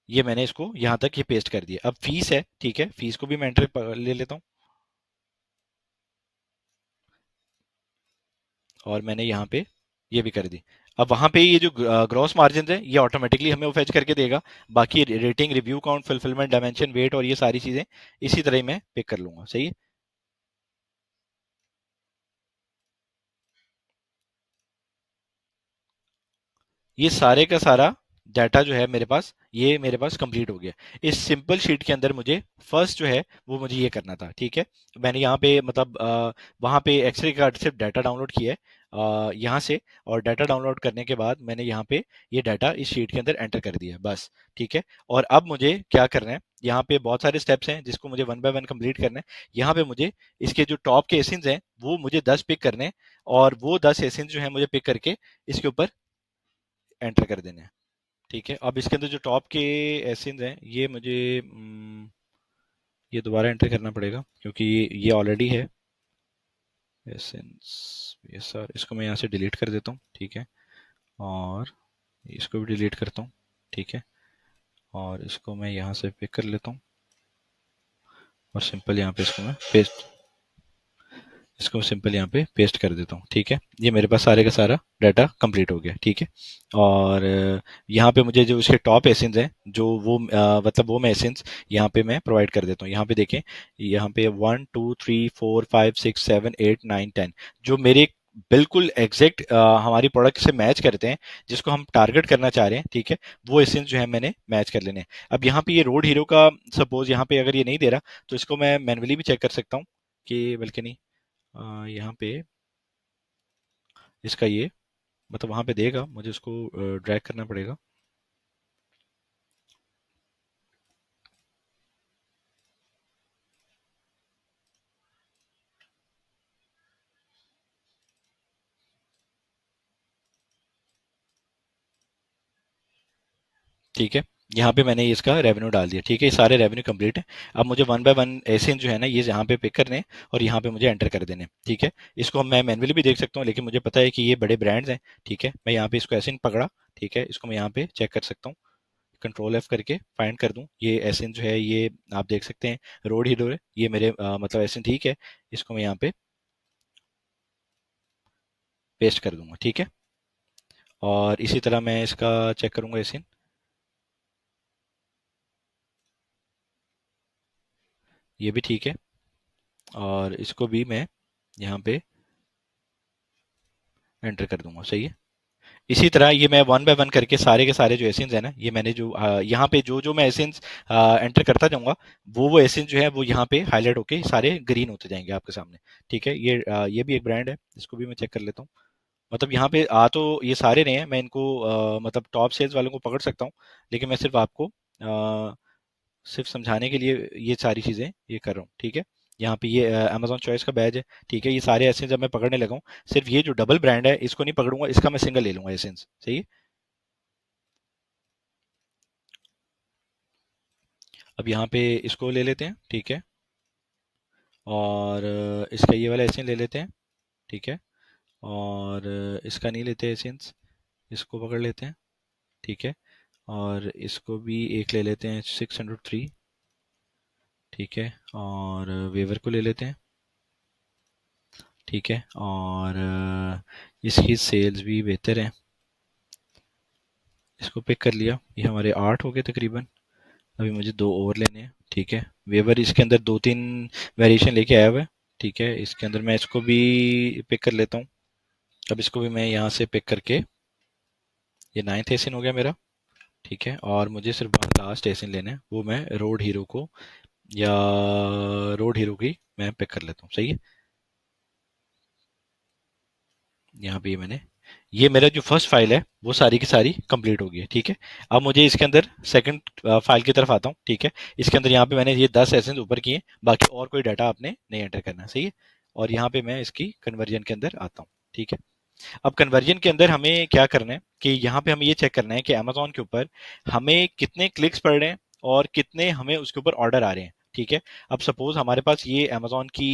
ये मैंने इसको यहाँ तक ये पेस्ट कर दिया। अब फीस है, ठीक है, फीस को भी मैं एंटर ले लेता हूँ, और मैंने यहाँ पे ये भी कर दी। अब वहाँ पे ये जो ग्रॉस मार्जिन है ये ऑटोमेटिकली हमें वो फेच करके देगा। बाकी rating, review count, fulfilment, dimension, weight और ये सारी चीज़ें इसी तरह ही मैं पिक कर लूंगा। सही है, ये सारे का सारा डाटा जो है मेरे पास, ये मेरे पास कंप्लीट हो गया। इस सिंपल शीट के अंदर मुझे फर्स्ट जो है वो मुझे ये करना था, ठीक है। मैंने यहाँ पे मतलब वहाँ पे एक्सरे कार्ड से डाटा डाउनलोड किया है यहाँ से, और डाटा डाउनलोड करने के बाद मैंने यहाँ पे ये डाटा इस शीट के अंदर एंटर कर दिया है, बस, ठीक है। और अब मुझे क्या करना है, यहाँ पे बहुत सारे स्टेप्स हैं जिसको मुझे वन बाय वन कंप्लीट करना है। यहाँ पे मुझे इसके जो टॉप के एसिन्स हैं वो मुझे 10 पिक करने हैं, और वो 10 एसिन्स जो है मुझे पिक करके इसके ऊपर एंटर कर देने हैं, ठीक है। अब इसके अंदर जो टॉप के एसिन्स हैं ये मुझे ये दोबारा एंटर करना पड़ेगा क्योंकि ये ऑलरेडी है एसेंस। ये सर इसको मैं यहाँ से डिलीट कर देता हूँ, ठीक है, और इसको भी डिलीट करता हूँ, ठीक है, और इसको मैं यहाँ से पिक कर लेता हूँ और सिंपल यहाँ पे इसको सिंपल यहाँ पे पेस्ट कर देता हूँ, ठीक है। ये मेरे पास सारे का सारा डाटा कंप्लीट हो गया, ठीक है। और यहाँ पे मुझे जो इसके टॉप एसेंस हैं जो वो मतलब वो मैं एसेंस यहाँ पे मैं प्रोवाइड कर देता हूँ। यहाँ पे देखें, यहाँ पे 1 2 3 4 5 6 7 8 9 10 जो मेरे बिल्कुल एग्जैक्ट हमारी प्रोडक्ट से मैच करते हैं, जिसको हम टारगेट करना चाह रहे हैं, ठीक है, वो एसेंस जो है मैंने मैच कर लेने हैं। अब यहाँ पे ये रोड हीरो का सपोज यहाँ पे अगर ये नहीं दे रहा तो इसको मैं मैन्युअली भी चेक कर सकता हूँ कि बल्कि नहीं, यहाँ पे इसका ये मतलब वहाँ पे देगा, मुझे उसको ड्रैग करना पड़ेगा। ठीक है, यहाँ पे मैंने इसका रेवेन्यू डाल दिया, ठीक है, ये सारे रेवेन्यू कंप्लीट है। अब मुझे वन बाय वन ऐसे जो है ना ये यहाँ पे पिक करने हैं और यहाँ पे मुझे एंटर कर देने हैं, ठीक है। इसको मैं मैन्युअली भी देख सकता हूँ, लेकिन मुझे पता है कि ये बड़े ब्रांड्स हैं, ठीक है। मैं यहाँ पे इसको ऐसे पकड़ा, ठीक है, इसको मैं यहाँ पे चेक कर सकता हूँ, कंट्रोल एफ करके फाइंड कर दूं, ये एसिन जो है ये आप देख सकते हैं रोड हीरो है, ये मेरे मतलब एसिन, ठीक है। इसको मैं यहाँ पे पेस्ट कर दूंगा, ठीक है, और इसी तरह मैं इसका चेक करूंगा एसिन, ये भी ठीक है, और इसको भी मैं यहाँ पे एंटर कर दूंगा, सही है। इसी तरह ये मैं वन बाय वन करके सारे के सारे जो एसेंस है ना, ये मैंने जो यहाँ पे जो जो मैं एसेंस एंटर करता जाऊंगा, वो एसेंस जो है वो यहाँ पे हाईलाइट होके सारे ग्रीन होते जाएंगे आपके सामने, ठीक है। ये भी एक ब्रांड है, इसको भी मैं चेक कर लेता हूँ। मतलब यहाँ पे आ तो ये सारे रहे हैं, मैं इनको मतलब टॉप सेल्स वालों को पकड़ सकता हूँ, लेकिन मैं सिर्फ आपको सिर्फ समझाने के लिए ये सारी चीज़ें ये कर रहा हूँ, ठीक है। यहाँ पे ये अमेजोन चॉइस का बैज है, ठीक है। ये सारे एसेंस जब मैं पकड़ने लगा हूँ, सिर्फ ये जो डबल ब्रांड है इसको नहीं पकड़ूंगा, इसका मैं सिंगल ले लूंगा एसेंस, सही है। अब यहाँ पे इसको ले लेते हैं, ठीक है, और इसका ये वाला एसेंस ले लेते हैं, ठीक है, और इसका नहीं लेते एसेंस, इसको पकड़ लेते हैं, ठीक है, और इसको भी एक ले लेते हैं 603, ठीक है, और वेवर को ले लेते हैं, ठीक है, और इसकी सेल्स भी बेहतर है, इसको पिक कर लिया। ये हमारे 8 हो गए तकरीबन। अभी मुझे 2 और लेने हैं, ठीक है। वेवर इसके अंदर 2-3 वेरिएशन लेके आया हुआ है, ठीक है। इसके अंदर मैं इसको भी पिक कर लेता हूँ। अब इसको भी मैं यहाँ से पिक करके, ये 9th एसिन हो गया मेरा, ठीक है, और मुझे सिर्फ वन लास्ट एसिन लेना है, वो मैं रोड हीरो को या रोड हीरो की मैं पिक कर लेता हूँ, सही है। यहाँ पे ये मेरा जो फर्स्ट फाइल है वो सारी की सारी कंप्लीट हो गई है, ठीक है। अब मुझे इसके अंदर सेकंड फाइल की तरफ आता हूँ, ठीक है। इसके अंदर यहाँ पे मैंने ये 10 एसेंस ऊपर किए, बाकी और कोई डाटा आपने नहीं एंटर करना, सही है। और यहाँ पे मैं इसकी कन्वर्जन के अंदर आता हूँ, ठीक है। अब कन्वर्जन के अंदर हमें क्या करना है कि यहाँ पे हमें ये चेक करना है कि अमेजोन के ऊपर हमें कितने क्लिक्स पड़ रहे हैं और कितने हमें उसके ऊपर ऑर्डर आ रहे हैं, ठीक है। अब सपोज हमारे पास ये अमेजोन की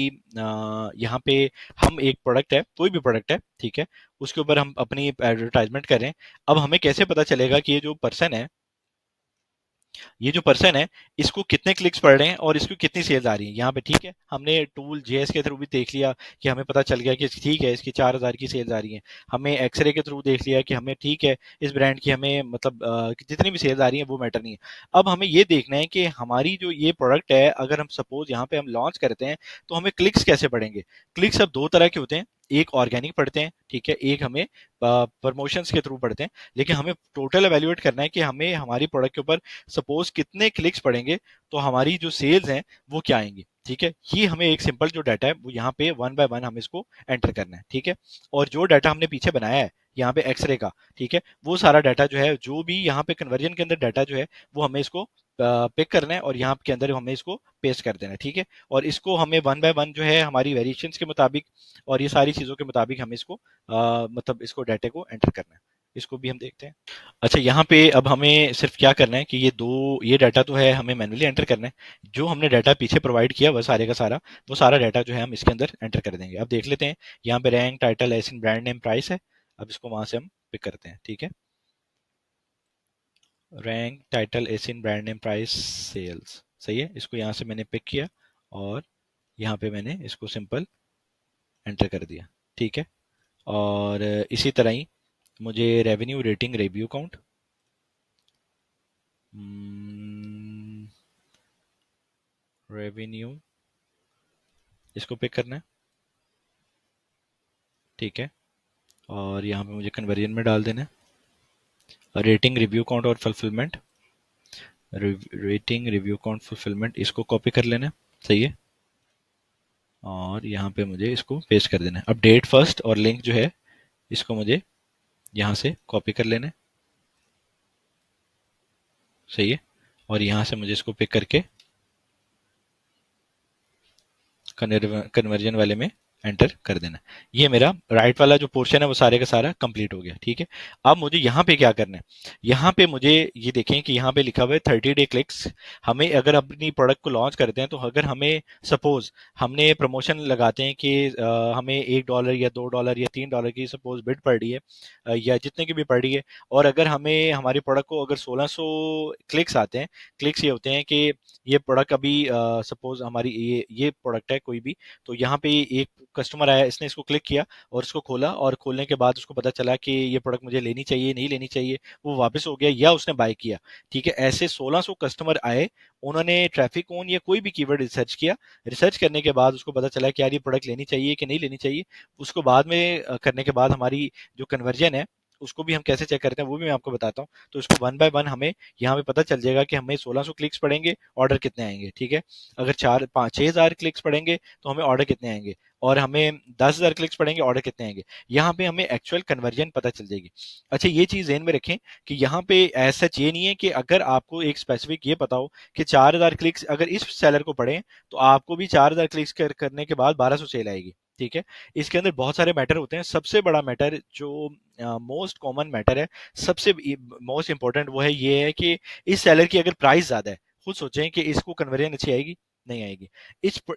यहाँ पे हम एक प्रोडक्ट है, कोई भी प्रोडक्ट है, ठीक है, उसके ऊपर हम अपनी एडवर्टाइजमेंट करें। अब हमें कैसे पता चलेगा कि ये जो पर्सन है इसको कितने क्लिक्स पड़ रहे हैं और इसको कितनी सेल्स आ रही है यहाँ पे, ठीक है। हमने टूल जेएस के थ्रू भी देख लिया कि हमें पता चल गया कि ठीक है इसकी 4,000 की सेल्स आ रही है। हमने एक्सरे के थ्रू देख लिया कि हमें ठीक है इस ब्रांड की हमें मतलब कि जितनी भी सेल्स आ रही है वो मैटर नहीं है। अब हमें ये देखना है कि हमारी जो ये प्रोडक्ट है, अगर हम सपोज यहाँ पे हम लॉन्च करते हैं तो हमें क्लिक्स कैसे पड़ेंगे। क्लिक्स अब 2 तरह के होते हैं, एक ऑर्गेनिक पढ़ते हैं, ठीक है, एक हमें प्रमोशंस के थ्रू पढ़ते हैं, लेकिन हमें टोटल एवेल्युएट करना है कि हमें हमारी प्रोडक्ट के ऊपर सपोज कितने क्लिक्स पड़ेंगे तो हमारी जो सेल्स हैं वो क्या आएंगी, ठीक है। ये हमें एक सिंपल जो डाटा है वो यहाँ पे वन बाय वन हमें इसको एंटर करना है, ठीक है। और जो डाटा हमने पीछे बनाया है यहाँ पे एक्सरे का, ठीक है, वो सारा डाटा जो है, जो भी यहाँ पे कन्वर्जन के अंदर डाटा जो है वो हमें इसको पिक करना है और यहाँ के अंदर हमें इसको पेस्ट कर देना है, ठीक है। और इसको हमें वन बाय वन जो है हमारी वेरिएशंस के मुताबिक और ये सारी चीज़ों के मुताबिक हमें इसको मतलब इसको डाटे को एंटर करना है। इसको भी हम देखते हैं। अच्छा, यहाँ पे अब हमें सिर्फ क्या करना है कि ये डाटा तो है हमें मैन्युअली एंटर करना है। जो हमने डाटा पीछे प्रोवाइड किया वह सारे का सारा वो सारा डाटा जो है हम इसके अंदर एंटर कर देंगे। अब देख लेते हैं, यहाँ पे rank, title, ASIN, brand name, price है। अब इसको वहां से हम पिक करते हैं, ठीक है। Rank, title, ASIN, brand name, price, sales, सही है। इसको यहाँ से मैंने पिक किया और यहाँ पे मैंने इसको सिंपल एंटर कर दिया, ठीक है। और इसी तरह ही मुझे revenue, rating, review count, revenue, इसको पिक करना है, ठीक है। और यहाँ पे मुझे कन्वर्जन में डाल देना है। रेटिंग, रिव्यू काउंट और fulfilment, rating, review count, fulfilment, इसको कॉपी कर लेना है, सही है। और यहाँ पे मुझे इसको पेस्ट कर देना है। अब डेट फर्स्ट और लिंक जो है इसको मुझे यहाँ से कॉपी कर लेना है, सही है। और यहाँ से मुझे इसको पिक करके कन्वर्जन वाले में एंटर कर देना। ये मेरा राइट वाला जो पोर्शन है वो सारे का सारा कंप्लीट हो गया, ठीक है। अब मुझे यहाँ पे क्या करना है, यहाँ पे मुझे ये देखें कि यहाँ पे लिखा हुआ है 30 डे क्लिक्स। हमें अगर अपनी प्रोडक्ट को लॉन्च करते हैं तो अगर हमें सपोज हमने प्रमोशन लगाते हैं कि हमें $1 या $2 या $3 की सपोज बिड पड़ रही है, या जितने की भी पड़ रही है, और अगर हमें हमारी प्रोडक्ट को अगर 1600 क्लिक्स आते हैं, क्लिक्स ये होते हैं कि ये प्रोडक्ट अभी सपोज हमारी ये प्रोडक्ट है कोई भी, तो यहाँ पे एक कस्टमर आया, इसने इसको क्लिक किया और इसको खोला, और खोलने के बाद उसको पता चला कि ये प्रोडक्ट मुझे लेनी चाहिए, नहीं लेनी चाहिए, वो वापस हो गया या उसने बाय किया, ठीक है। ऐसे 1600 कस्टमर आए, उन्होंने ट्रैफिक ऑन या कोई भी कीवर्ड रिसर्च किया, रिसर्च करने के बाद उसको पता चला कि यार ये प्रोडक्ट लेनी चाहिए कि नहीं लेनी चाहिए। उसको बाद में करने के बाद हमारी जो कन्वर्जन है उसको भी हम कैसे चेक करते हैं वो भी मैं आपको बताता हूँ। तो इसको वन बाय वन हमें यहाँ पे पता चल जाएगा कि हमें 1600 क्लिक्स पड़ेंगे, ऑर्डर कितने आएंगे, ठीक है। अगर 6,000 क्लिक्स पड़ेंगे तो हमें ऑर्डर कितने आएंगे, और हमें 10,000 क्लिक्स पड़ेंगे, ऑर्डर कितने आएंगे। यहाँ पे हमें एक्चुअल कन्वर्जन पता चल जाएगी। अच्छा, ये चीज ध्यान में रखें कि यहाँ पे ऐसा सच ये नहीं है कि अगर आपको एक स्पेसिफिक ये पता हो कि 4,000 क्लिक्स अगर इस सेलर को पड़े तो आपको भी 4,000 क्लिक्स करने के बाद 1,200 सेल आएगी, ठीक है। इसके अंदर बहुत सारे मैटर होते हैं। सबसे बड़ा मैटर जो मोस्ट कॉमन मैटर है, सबसे मोस्ट इंपॉर्टेंट वो है, ये है कि इस सेलर की अगर प्राइस ज्यादा है, खुद सोचें कि इसको कन्वर्जन अच्छी आएगी, नहीं आएगी।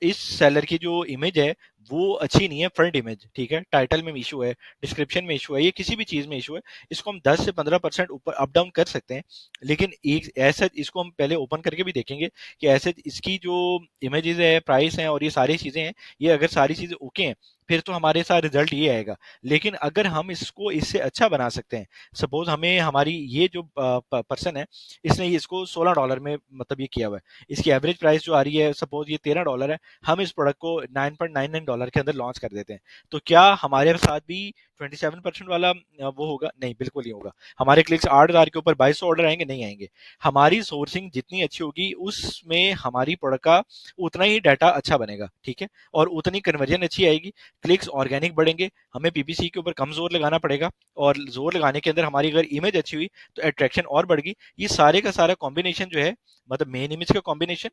इस सेलर की जो इमेज है वो अच्छी नहीं है, फ्रंट इमेज, ठीक है। टाइटल में इशू है, डिस्क्रिप्शन में इशू है, ये किसी भी चीज में इशू है। इसको हम 10 से 15% ऊपर अप डाउन कर सकते हैं, लेकिन एक ऐसा इसको हम पहले ओपन करके भी देखेंगे कि ऐसे इसकी जो इमेजेस है, प्राइस है और ये सारी चीजें हैं, ये अगर सारी चीजें ओके हैं फिर तो हमारे साथ रिजल्ट ये आएगा। लेकिन अगर हम इसको इससे अच्छा बना सकते हैं, सपोज हमें हमारी ये जो पर्सन है इसने इसको $16 में मतलब ये किया हुआ है, इसकी एवरेज प्राइस जो आ रही है सपोज ये $13 है, हम इस प्रोडक्ट को $9.99 के अंदर लॉन्च कर देते हैं, तो क्या हमारे साथ भी 27% वाला वो होगा? नहीं, बिल्कुल नहीं होगा। हमारे क्लिक्स 8,000 के ऊपर 2200 ऑर्डर आएंगे? नहीं आएंगे। हमारी सोर्सिंग जितनी अच्छी होगी उसमें हमारी प्रोडक्ट का उतना ही डाटा अच्छा बनेगा, ठीक है, और उतनी कन्वर्जन अच्छी आएगी, क्लिक्स ऑर्गेनिक बढ़ेंगे। हमें पीपीसी के ऊपर कम जोर लगाना पड़ेगा, और जोर लगाने के अंदर हमारी अगर इमेज अच्छी हुई तो अट्रैक्शन और बढ़ गई। ये सारे का सारा कॉम्बिनेशन जो है, मतलब मेन इमेज का कॉम्बिनेशन,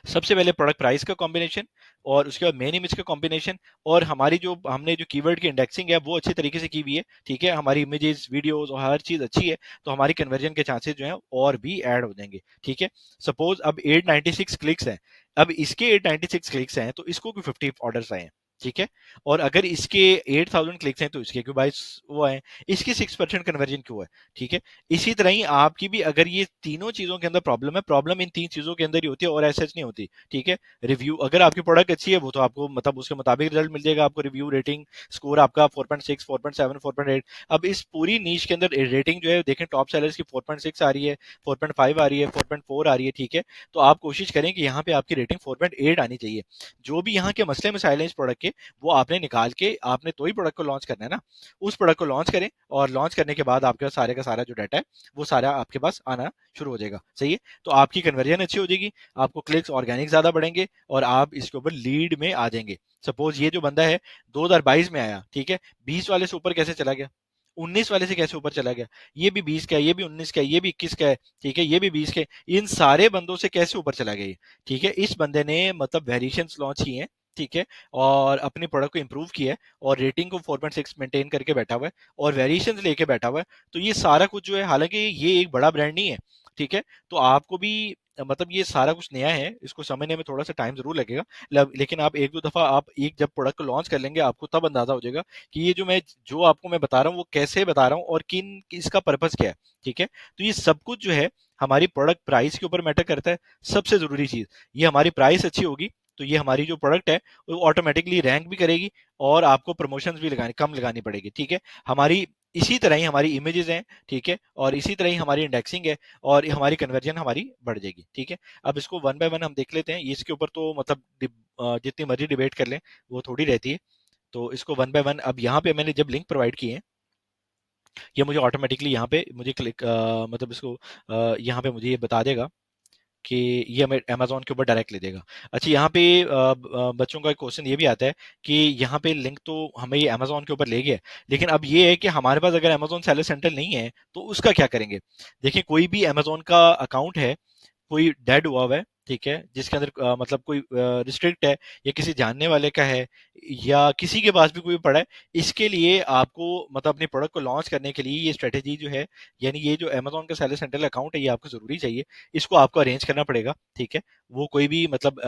सबसे पहले प्रोडक्ट प्राइस का कॉम्बिनेशन, और उसके बाद मेन इमेज का कॉम्बिनेशन, और हमारी जो हमने जो कीवर्ड की इंडेक्सिंग है वो अच्छी तरीके से की हुई है, ठीक है, हमारी इमेजेस, वीडियोस और हर चीज अच्छी है, तो हमारी कन्वर्जन के चांसेस जो है और भी ऐड हो जाएंगे, ठीक है। सपोज अब 896 क्लिक्स हैं, अब इसके 896 क्लिक्स हैं तो इसको भी 50 ऑर्डर्स आए हैं, ठीक है। और अगर इसके 8,000 क्लिक्स हैं तो इसके क्यों 22 वो आए, इसकी 6% कन्वर्जन क्यों है, ठीक है। इसी तरह ही आपकी भी अगर ये तीनों चीजों के अंदर प्रॉब्लम है, प्रॉब्लम इन तीन चीजों के अंदर ही होती है और ऐसे नहीं होती, ठीक है। रिव्यू, अगर आपकी प्रोडक्ट अच्छी है वो तो आपको मतलब उसके मुताबिक रिजल्ट मिल जाएगा आपको। रिव्यू, रेटिंग, स्कोर आपका 4.6, 4.7, 4.8। अब इस पूरी नीच के अंदर रेटिंग जो है देखें, टॉप सेलर्स की 4.6 आ रही है, 4.5 आ रही है, 4.4 आ रही है, ठीक है। तो आप कोशिश करें कि यहाँ पे आपकी रेटिंग 4.8 आनी चाहिए। जो भी यहाँ के मसले मसाइल हैं इस प्रोडक्ट के, के वो आपने निकाल के आपने तो ही प्रोडक्ट को लॉन्च करना है ना, उस प्रोडक्ट को लॉन्च करें और लॉन्च करने के बाद आपके पास सारे का सारा जो डाटा है वो सारा आपके पास आना शुरू हो जाएगा। सही है, तो आपकी कन्वर्जन अच्छी हो जाएगी, आपको क्लिक्स ऑर्गेनिक ज्यादा बढ़ेंगे और आप इसके ऊपर लीड में आ जाएंगे। सपोज ये जो बंदा है 2022 में आया, ठीक है, 20 वाले से ऊपर कैसे चला गया, 19 वाले से कैसे ऊपर चला गया, ये भी 20 का है, ये भी 19 का है, ये भी 21 का है, ठीक है, ये भी 20 के, इन सारे बंदों से कैसे ऊपर चला गया ये, ठीक है। इस बंदे ने मतलब वेरिएशंस लॉन्च किए हैं, ठीक है, और अपने प्रोडक्ट को इंप्रूव किया है और रेटिंग को 4.6 मेंटेन करके बैठा हुआ है और वेरिएशंस लेके बैठा हुआ है। तो ये सारा कुछ जो है, हालांकि ये एक बड़ा ब्रांड नहीं है, ठीक है, तो आपको भी मतलब ये सारा कुछ नया है, इसको समझने में थोड़ा सा टाइम जरूर लगेगा, लेकिन आप एक दो दफा आप एक जब प्रोडक्ट को लॉन्च कर लेंगे आपको तब अंदाजा हो जाएगा कि ये जो आपको मैं बता रहा हूँ वो कैसे बता रहा हूँ और इसका पर्पस क्या है, ठीक है। तो ये सब कुछ जो है हमारी प्रोडक्ट प्राइस के ऊपर मैटर करता है। सबसे जरूरी चीज, ये हमारी प्राइस अच्छी होगी तो ये हमारी जो प्रोडक्ट है वो ऑटोमेटिकली रैंक भी करेगी और आपको प्रमोशंस भी कम लगानी पड़ेगी, ठीक है। हमारी इसी तरह ही हमारी इमेजेस हैं, ठीक है, और इसी तरह ही हमारी इंडेक्सिंग है और हमारी कन्वर्जन हमारी बढ़ जाएगी, ठीक है। अब इसको वन बाय वन हम देख लेते हैं, इसके ऊपर तो मतलब जितनी मर्जी डिबेट कर लें वो थोड़ी रहती है। तो इसको वन बाय वन, अब यहाँ पे मैंने जब लिंक प्रोवाइड किए हैं ये मुझे ऑटोमेटिकली यहाँ पे मुझे क्लिक मतलब इसको यहाँ पे मुझे ये बता देगा कि ये हमें अमेजोन के ऊपर डायरेक्ट ले देगा। अच्छा, यहाँ पे बच्चों का एक क्वेश्चन ये भी आता है कि यहाँ पे लिंक तो हमें ये अमेजोन के ऊपर ले गया है, लेकिन अब ये है कि हमारे पास अगर अमेजोन सेलर सेंटर नहीं है तो उसका क्या करेंगे। देखिए, कोई भी अमेजोन का अकाउंट है, कोई डेड हुआ हुआ है, ठीक है, जिसके अंदर मतलब कोई रिस्ट्रिक्ट है या किसी जानने वाले का है या किसी के पास भी कोई पड़ा है, इसके लिए आपको मतलब अपने प्रोडक्ट को लॉन्च करने के लिए ये स्ट्रेटेजी जो है, यानी ये जो अमेजोन का सेलर सेंट्रल अकाउंट है ये आपको जरूरी चाहिए, इसको आपको अरेंज करना पड़ेगा, ठीक है। वो कोई भी मतलब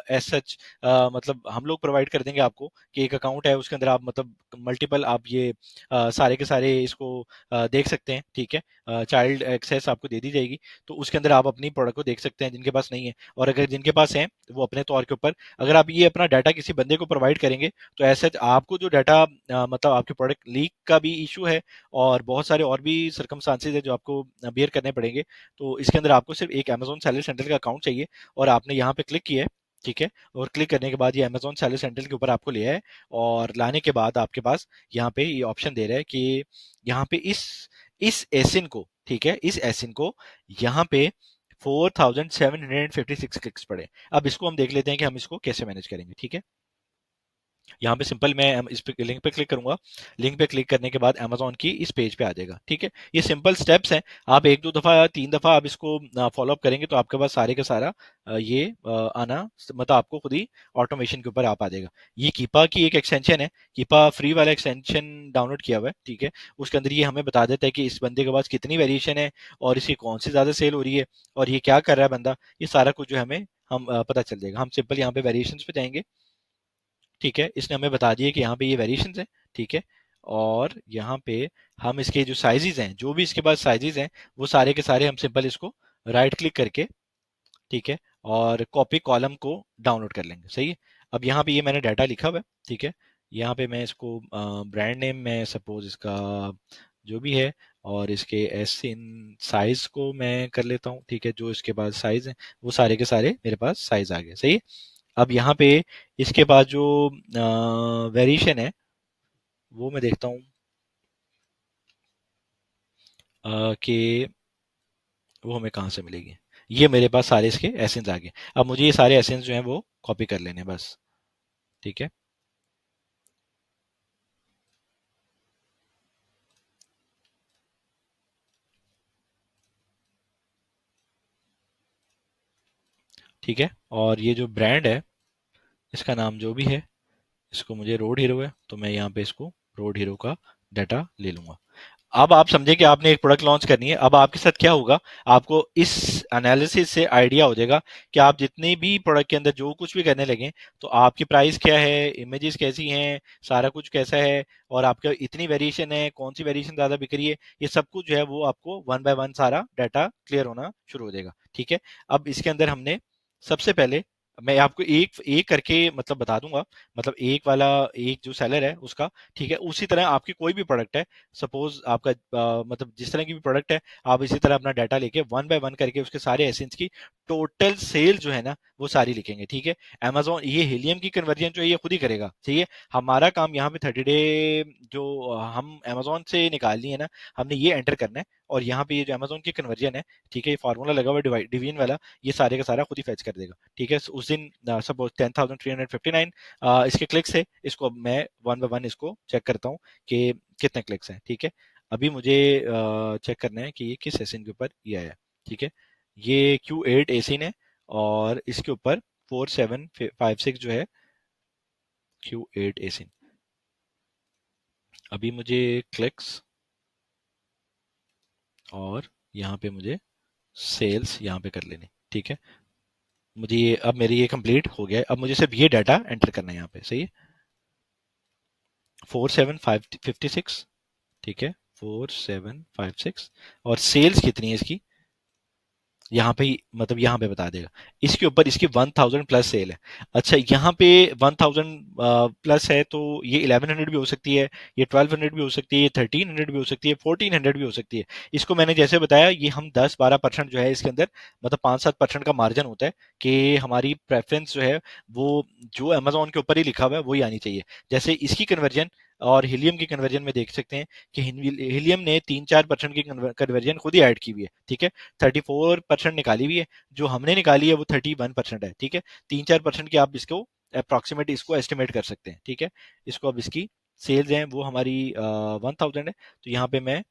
एज सच मतलब हम लोग प्रोवाइड कर देंगे आपको कि एक अकाउंट है उसके अंदर आप मतलब मल्टीपल आप ये सारे के सारे इसको देख सकते हैं, ठीक है। चाइल्ड एक्सेस आपको दे दी जाएगी, तो उसके अंदर आप अपनी प्रोडक्ट को देख सकते हैं जिनके पास नहीं है, और अगर जिनके पास है वो अपने तौर के ऊपर, अगर आप ये अपना डाटा किसी बंदे को प्रोवाइड करेंगे तो ऐसे आपको जो डाटा मतलब आपके प्रोडक्ट लीक का भी इशू है और बहुत सारे और भी सरकमस्टांसेस है जो आपको बियर करने पड़ेंगे। तो इसके अंदर आपको सिर्फ एक अमेजोन सेलर सेंटर का अकाउंट चाहिए और आपने यहाँ पे क्लिक किया है, ठीक है, और क्लिक करने के बाद ये अमेजोन सेलर सेंटर के ऊपर आपको लिया है और लाने के बाद आपके पास यहाँ पे ये ऑप्शन दे रहा है कि यहाँ पे इस एसिन को, ठीक है, इस एसिन को यहाँ पे 4756 क्लिक्स पड़े। अब इसको हम देख लेते हैं कि हम इसको कैसे मैनेज करेंगे, ठीक है। यहाँ पे सिंपल मैं इस पे लिंक पे क्लिक करूंगा, लिंक पे क्लिक करने के बाद अमेजोन की इस पेज पे आ जाएगा, ठीक है। ये सिंपल स्टेप्स हैं, आप एक दो दफा या तीन दफा आप इसको फॉलो अप करेंगे तो आपके पास सारे का सारा ये आना मतलब आपको खुद ही ऑटोमेशन के ऊपर आप आ जाएगा। ये कीपा की एक एक्सटेंशन है, कीपा फ्री वाला एक्सटेंशन डाउनलोड किया हुआ है, ठीक है। उसके अंदर ये हमें बता देता है कि इस बंदे के पास कितनी वेरिएशन है और इसकी कौन सी ज्यादा सेल हो रही है और ये क्या कर रहा है बंदा, ये सारा कुछ जो है हमें हम पता चल जाएगा। हम सिंपल यहाँ पे वेरिएशन पे जाएंगे, ठीक है, इसने हमें बता दिया कि यहाँ पे ये वेरिएशंस हैं, ठीक है, और यहाँ पे हम इसके जो साइजेस हैं, जो भी इसके पास साइजेस हैं वो सारे के सारे हम सिंपल इसको राइट क्लिक करके, ठीक है, और कॉपी कॉलम को डाउनलोड कर लेंगे। सही है, अब यहाँ पे ये मैंने डाटा लिखा हुआ है, ठीक है, यहाँ पे मैं इसको ब्रांड नेम में सपोज इसका जो भी है और इसके एस इन साइज को मैं कर लेता हूँ, ठीक है, जो इसके पास साइज है वो सारे के सारे मेरे पास साइज आ गए। सही है, अब यहाँ पे इसके पास जो वेरिएशन है वो मैं देखता हूँ कि वो हमें कहाँ से मिलेगी। ये मेरे पास सारे इसके एसेंस आ गए, अब मुझे ये सारे एसेंस जो हैं वो कॉपी कर लेने हैं बस, ठीक है। ठीक है, और ये जो ब्रांड है इसका नाम जो भी है, इसको मुझे रोड हीरो है तो मैं यहाँ पे इसको रोड हीरो का डाटा ले लूंगा। अब आप समझे कि आपने एक प्रोडक्ट लॉन्च करनी है, अब आपके साथ क्या होगा, आपको इस एनालिसिस से आइडिया हो जाएगा कि आप जितने भी प्रोडक्ट के अंदर जो कुछ भी करने लगे तो आपकी प्राइस क्या है, इमेजेस कैसी हैं, सारा कुछ कैसा है और आपका इतनी वेरिएशन है, कौन सी वेरिएशन ज्यादा बिक रही है, ये सब कुछ जो है वो आपको वन बाय वन सारा डाटा क्लियर होना शुरू हो जाएगा, ठीक है। अब इसके अंदर हमने सबसे पहले मैं आपको एक एक करके मतलब बता दूंगा। मतलब एक वाला, एक जो सेलर है उसका, ठीक है, उसी तरह आपकी कोई भी प्रोडक्ट है, सपोज आपका मतलब जिस तरह की भी प्रोडक्ट है, आप इसी तरह अपना डाटा लेके वन बाय वन करके उसके सारे एसेंस की टोटल सेल जो है ना वो सारी लिखेंगे, ठीक है। अमेजोन ये हीलियम की कन्वर्जन जो है ये खुद ही करेगा, ठीक है। हमारा काम यहाँ पे 30 डे जो हम अमेजोन से निकालनी है ना, हमने ये एंटर करना है, और यहाँ पे ये जो अमेजोन की कन्वर्जन है, ठीक है, ये फार्मूला लगा हुआ है डिवीजन वाला, ये सारे का सारा खुद ही फैच कर देगा, ठीक है। उस दिन सपोज 10,359 इसके क्लिक्स है, इसको अब मैं वन बाय वन इसको चेक करता हूँ कि कितने क्लिक्स हैं, ठीक है। अभी मुझे चेक करना है कि ये किस एसिन के ऊपर ये आया, ठीक है। ये Q8 एसिन है, और इसके ऊपर 4756 जो है Q8 एसिन। अभी मुझे क्लिक्स और यहाँ पे मुझे सेल्स यहाँ पे कर लेने, ठीक है। मुझे ये अब मेरी ये कंप्लीट हो गया है, अब मुझे सिर्फ ये डाटा एंटर करना है यहाँ पे, सही है। 4756, ठीक है, 4756, और सेल्स कितनी है इसकी, यहाँ पे मतलब यहाँ पे बता देगा। इसके ऊपर इसकी 1000 प्लस सेल है। अच्छा, यहाँ पे 1000 प्लस है, तो ये 1100 भी हो सकती है, ये 1200 भी हो सकती है, ये 1300 भी हो सकती है, 1400 भी हो सकती है। इसको मैंने जैसे बताया, ये हम 10-12% जो है इसके अंदर, मतलब 5-7% का मार्जिन होता है कि हमारी प्रेफरेंस जो है वो जो अमेजोन के ऊपर ही लिखा हुआ है वही आनी चाहिए। जैसे इसकी कन्वर्जन और हीलियम की कन्वर्जन में देख सकते हैं कि हीलियम ने 3-4% की कन्वर्जन खुद ही ऐड की हुई है, ठीक है। 34% निकाली हुई है, जो हमने निकाली है वो 31% है, ठीक है। 3-4% की आप इसको अप्रोक्सीमेट इसको एस्टिमेट कर सकते हैं, ठीक है। इसको अब इसकी सेल्स हैं वो हमारी 1000 है, तो यहाँ पे मैं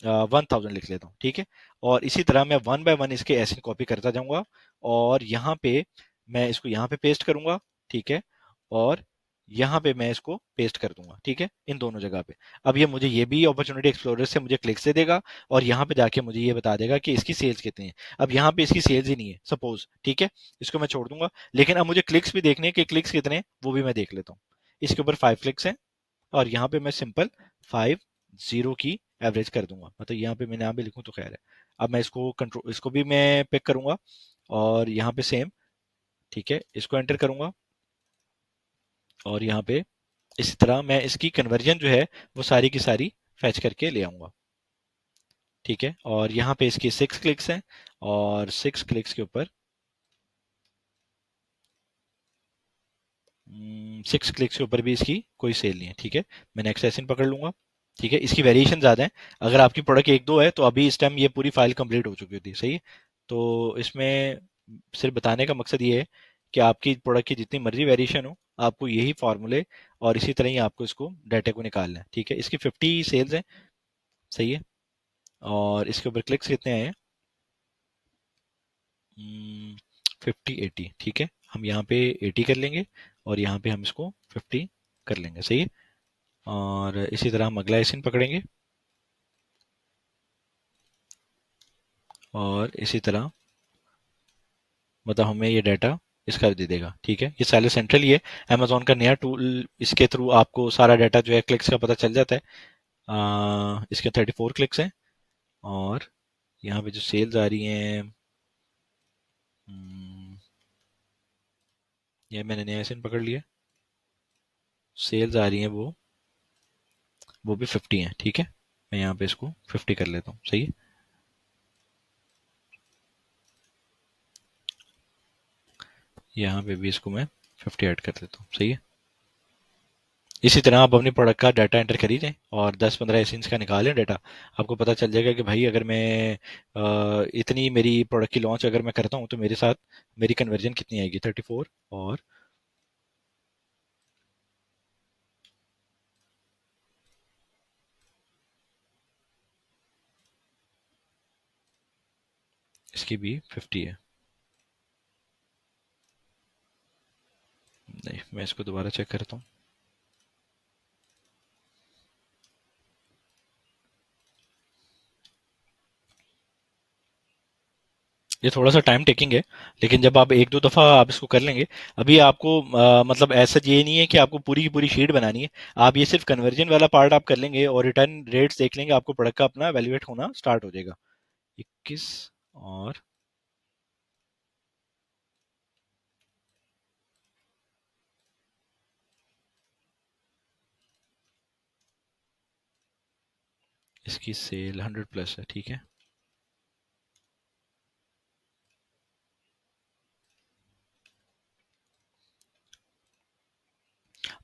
1000 लिख लेता हूँ, ठीक है। और इसी तरह मैं वन बाय वन इसके ऐसे कॉपी करता जाऊंगा, और यहाँ पे मैं इसको यहाँ पे पेस्ट करूंगा, ठीक है। और यहाँ पे मैं इसको पेस्ट कर दूंगा, ठीक है, इन दोनों जगह पे। अब ये मुझे ये भी अपॉर्चुनिटी एक्सप्लोरर से मुझे क्लिक्स दे देगा, और यहाँ पे जाके मुझे ये बता देगा कि इसकी सेल्स कितनी है। अब यहाँ पे इसकी सेल्स ही नहीं है सपोज, ठीक है, इसको मैं छोड़ दूंगा। लेकिन अब मुझे क्लिक्स भी देखने हैं कि क्लिक्स कितने हैं, वो भी मैं देख लेता हूँ। इसके ऊपर 5 क्लिक्स हैं, और यहाँ पे मैं सिंपल 50 की एवरेज कर दूंगा, मतलब यहाँ पे मैं नाम भी लिखूँ तो खैर है। अब मैं इसको कंट्रोल, इसको भी मैं पिक करूंगा, और यहाँ पे सेम, ठीक है, इसको एंटर करूंगा, और यहाँ पे इसी तरह मैं इसकी कन्वर्जन जो है वो सारी की सारी फैच करके ले आऊंगा, ठीक है। और यहाँ पे इसकी 6 क्लिक्स हैं, और 6 क्लिक्स के ऊपर 6 क्लिक्स के ऊपर भी इसकी कोई सेल नहीं है, ठीक है। मैं नेक्स्ट सेशन पकड़ लूंगा, ठीक है। इसकी वेरिएशन ज़्यादा है, अगर आपकी प्रोडक्ट एक दो है तो अभी इस टाइम ये पूरी फाइल कंप्लीट हो चुकी होती, सही है। तो इसमें सिर्फ बताने का मकसद ये है कि आपकी प्रोडक्ट की जितनी मर्जी वेरिएशन हो, आपको यही फार्मूले और इसी तरह ही आपको इसको डाटा को निकालना है, ठीक है। इसकी 50 सेल्स हैं, सही है। और इसके ऊपर क्लिक्स कितने आए हैं, 50-80, ठीक है। हम यहाँ पे 80 कर लेंगे, और यहाँ पे हम इसको 50 कर लेंगे, सही है। और इसी तरह हम अगला एसिन पकड़ेंगे, और इसी तरह मतलब हमें ये डाटा इसका दे देगा, ठीक है। ये सारे सेंट्रल, ये अमेजोन का नया टूल, इसके थ्रू आपको सारा डाटा जो है क्लिक्स का पता चल जाता है। इसके 34 क्लिक्स हैं, और यहाँ पे जो सेल्स आ रही हैं, ये मैंने नया एसिन पकड़ लिया, सेल्स आ रही हैं वो भी 50 हैं, ठीक है। मैं यहाँ पे इसको 50 कर लेता हूँ, सही है। यहाँ पे भी इसको मैं 50 ऐड कर देता हूँ, सही है। इसी तरह आप अपने प्रोडक्ट का डाटा एंटर कर ही जाएं, और 10-15 एसेंस का निकालें डाटा, आपको पता चल जाएगा कि भाई अगर मैं इतनी मेरी प्रोडक्ट की लॉन्च अगर मैं करता हूँ तो मेरे साथ मेरी कन्वर्जन कितनी आएगी, 34, और इसकी भी 50 है। नहीं, मैं इसको दोबारा चेक करता हूँ। ये थोड़ा सा टाइम टेकिंग है, लेकिन जब आप एक दो दफ़ा आप इसको कर लेंगे, अभी आपको मतलब ऐसा ये नहीं है कि आपको पूरी की पूरी शीट बनानी है। आप ये सिर्फ कन्वर्जन वाला पार्ट आप कर लेंगे और रिटर्न रेट्स देख लेंगे, आपको प्रोडक्ट का अपना वैल्यूएट होना स्टार्ट हो जाएगा। 21, और इसकी सेल 100 प्लस है, ठीक है।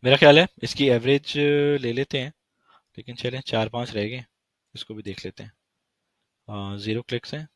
मेरा ख्याल है इसकी एवरेज ले लेते हैं, लेकिन चलें 4-5 रह गए, इसको भी देख लेते हैं। 0 क्लिक्स हैं,